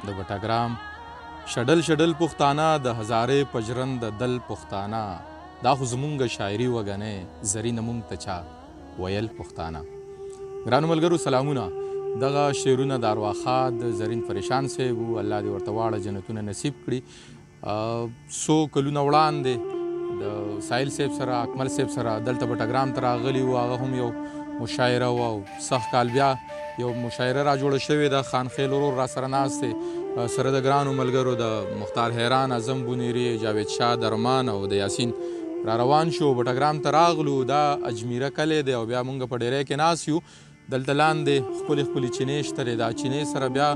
د بټګرام شډل شډل پښتانه د هزارې پجرند دل پښتانه دا خو زمونږ شاعري وګنې زرینه مونږ ته چا ویل پښتانه. ګرانو ملګرو سلامونه. دغه شعرونه د ارواښاد زرین پریشان صاحب وو، الله دې ورته واړه جنتونه نصیب کړي. څو کلونه وړاندې د سایل صاحب سره اکمل صاحب سره دلته بټګرام ته راغلي وو. هغه هم یو مشاعره وه او سخت کال بیا یو مشاعره را جوړه شوې ده. خانخیل ورور را سره ناست دی، سره د ګرانو ملګرو د مختار حیران، اعظم بونیری، جاوید شاه درمان او د یاسین را روان شو. بټګرام ته راغلو. دا اجمیره کلی دی او بیا مونږ په ډیری کې ناست یو. دلته لاندې ښکلې ښکلې چینې شته دی. دا چینې سره بیا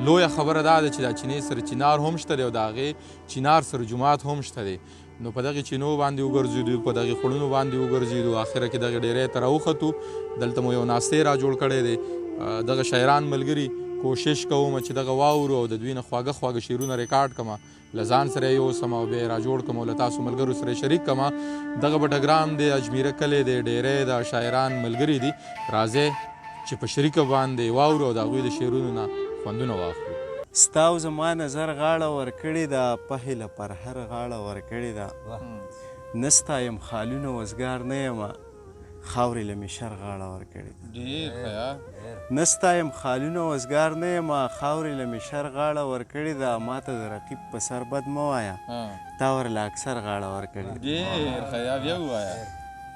لویه خبره دا ده چې دا چینې سره چینار هم شته دی او د هغې چینار سره جومات هم شته دی. نو په دغې چینو باندې وګرځېدو، په دغې خړونو باندې وګرځېدو، اخره کې دغې ډیری ته راوختو. دلته مو یو ناستې را جوړ کړی دی. دغه شاعران ملګري کوشش کوم چې دغه واورو او د دوی نه خواږه خواږه شعرونه ریکارډ کړم، له ځان سره یې یوسم او بیا یې را جوړ کړم او له تاسو ملګرو سره شریک کړم. دغه بټګرام دی، اجمیره کلی دی، ډیری د شاعران ملګري دي. راځئ چې په شریکه باندې واورو او د هغوی د شعرونو نه خوندونه واخلو. ستا او زما نظر غاړه ورکړې ده، په هیله پر هر غاړه ورکړې ده. نه ستایم خالونه وزګار نه یمه، خاورې له مې شر غاړه ورکړې ده. نه ستایم خالونه وزګار نه یمه، خاورې له مې شر غاړه ورکړې ده. ما ته د رقیب په سر بد مه وایه، تا ورله اکثر غاړه ورکړې ده.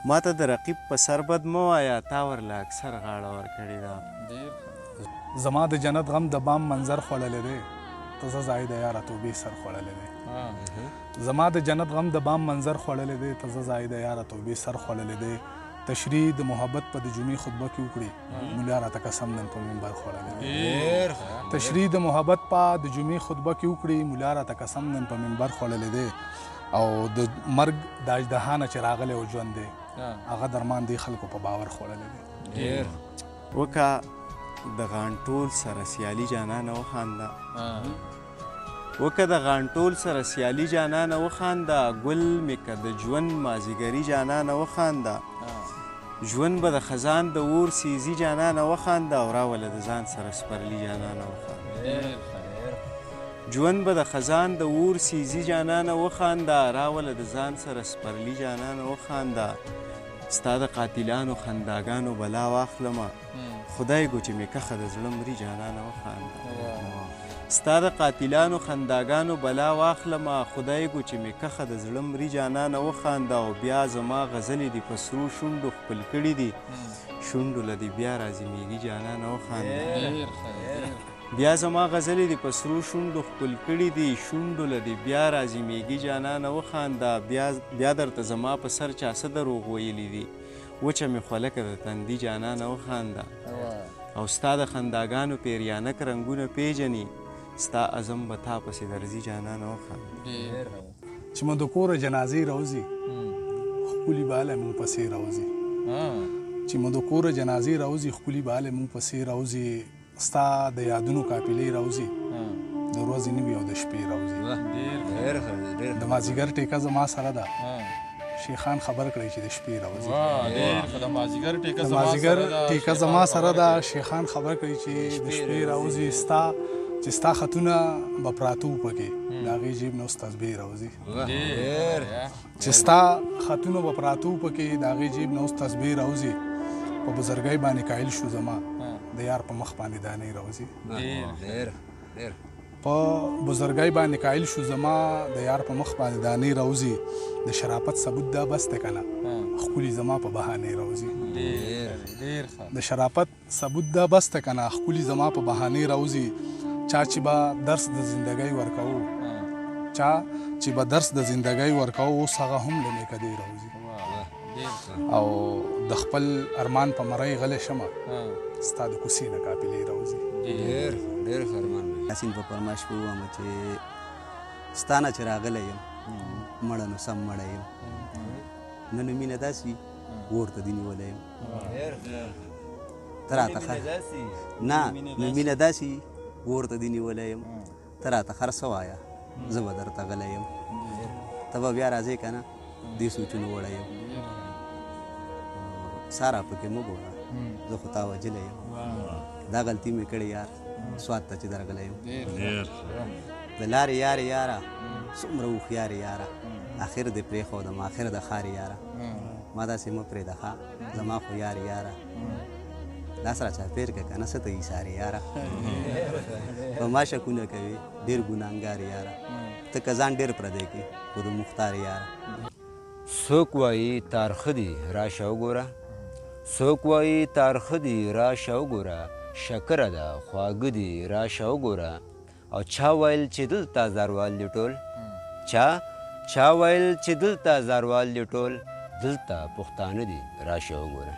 ما ته د رقیب په سر بد مه وایه، تا ورله اکثر غاړه ورکړې ده. زما د جنت غم د بام منظر خوړلی دی، ته زه ځای د یاره توبې سر خوړلی دی. زما د جنت غم د بام منظر خوړلی دی، ته زه ځای د یاره توبې سر خوړلی دی. تشریح د محبت په د جمعې خطبه کې وکړي، مولا راته قسم نن په منبر خوړلی دی. تشریح د محبت په د جمعې خطبه کې وکړي، مولا راته قسم نن په منبر خوړلی دی. او د مرګ د اژدها نه چې راغلی او ژوند دی، هغه درمان دی خلکو په باور خوړلی دی. وکه د غانټول سره سیالي جانانه وخانده، وکه د غانټول سره سیالي جانانه وخانده. ګل مې که د ژوند مازیګري جانانه وخانده، ژوند به د خزان د اور سیزي جانانه وخانده. او راوله د ځان سره سپرلي جانانه وخانده، ژوند به د خزان د اور سیزي جانانه وخانده. راوله د ځان سره سپرلي جانانه وخانده. ستا د قاتلانو خنداګانو بلا واخلمه، خدای گو چې مې کخه د زړه مري جانانه وخانده. ستا د قاتلانو خنداګانو بلا واخلمه، خدای گو چې مې کخه د زړه مري جانانه وخانده. او بیا زما غزلې دي په سرو شونډو خپل کړي دي، شونډو له دې بیا راځي میږي جانانه وخانده. بیا زما غزلې دي په سرو شونډو خپل کړي دي، شونډو له دې بیا راځي میږي جانانه وخانده. بیا درته زما په سر چا څه دروغ ویلي دي، وچه مې خولکه د تندي جانانه وخانده. او ستا د خنداګانو پیریانک رنګونه پیژني، ستا عزم به تا پسې درځي جانانه وخانده. چې مو د کوره جنازې راوځي، ښکلي به هله مونږ پسې راوځي. چې مو د کوره جنازې راوځي، ښکلي به هله مونږ پسې راوځي. ستا د یادونو قافلې راوځي، د ورځې نه وي او د شپې راوځي. د مازدیګر ټیکه زما سره ده، شیخان خبر کړی چې د شپې راوځي. د مازدیګر ټیکه زما سره ده، شیخان خبر کړی چې د شپې راوځي. چې ستا خطونه به پراته وو پکې، د هغې جیب نه اوس تسبیح راوځي. چې ستا خطونه به پراته وو پکې، د هغې جیب نه اوس تسبیح راوځي. په بزرګۍ باندې قایل شو زما، د یار په مخ باندې دانې راوځي. په بزرګۍ باندې قایل شو زما، د یار په مخ باندې دانې راوځي. د شرافت ثبوت دا بس دی که نه، ښکلي زما په بهانې راوځي. د شرافت ثبوت دا بس دی که نه، ښکلي زما په بهانې راوځي. چا چې به درس د زندګۍ ورکوو، چا چې به درس د زندګۍ ورکوو، اوس هغه هم له میکدې راوځي. او د خپل ارمان په مرۍ غلی شمه، ستا د کوڅې نه قافلې راوځي. ډېر ښه ارمان دی. یاسین په فرمایش به ووایم چې ستا نه چې راغلی یم، مړه نو سم مړی یم. نن مینه داسې اور ته دې نیولی یم، ته راته نه نو مینه داسې اور ته دې نیولی یم، ته راته خر څه وایه، زه به درته غلی یم. ته به بیا راځې که نه، دې سوچونو وړی یم. سارا پکې مه ګوره، زه خو تا وجلی یم. دا غلطي مې کړې یار، سوات ته چې درغلی یم د لارې یارې یاره څومره هوښیارې یاره اخر دې پرېښودم اخر د ښارې یاره ما داسې مه پرېږده ښه زما خو یارې یاره لاس را چاپېر که که نه څه ته ایسارې یاره په ما شکونه کوي ډېر ګناهګار یاره ته که ځان ډېر پردی کړي خو د مختار یاره څوک وایي تارخه دي راشه وګوره څوک وایي تارخه دي راشه وګوره شکره ده خواږه دي راشه وګوره او چا ویل چې دلته زاروال دي ټول چا ویل چې دلته زاروال دي ټول دلته پښتانه دي راشه وګوره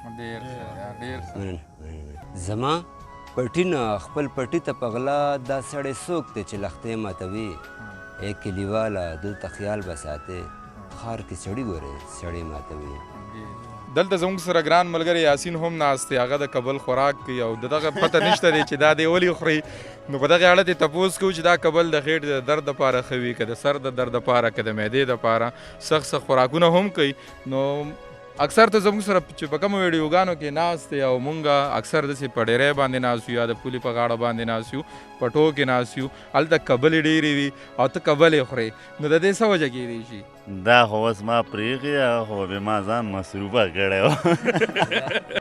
زما پټي نه خپل پټي ته په غلا دا سړی څوک دی چې لښتې ماتوي ای کلیواله دلته خیال به ساتې ښار کې سړي ګورې سړی ماتوي دلته زموږ سره ګران ملګری یاسین هم ناست دی هغه د کبل خوراک کوي او د دغه پته نشته دی چې دا دی ولې خوري نو په دغه اړه دې تپوس کوو چې دا کبل د خېټې د درد دپاره ښه وي که د سر د درد دپاره که د معدې دپاره سخت خوراکونه هم کوي نو اکثر ته زموږ سره چې په کومو ویډیوګانو کې ناست دی او مونږ اکثر داسې په ډیری باندې ناست یو یا د پولې په غاړه باندې ناست یو په ټو کې ناست یو هلته کبلې ډېرې وي او ته کبلې خورې نو د دې څه وجه کېدی شي دا خو اوس ما پرېښې خو بې ما ځان مصروفه کړی و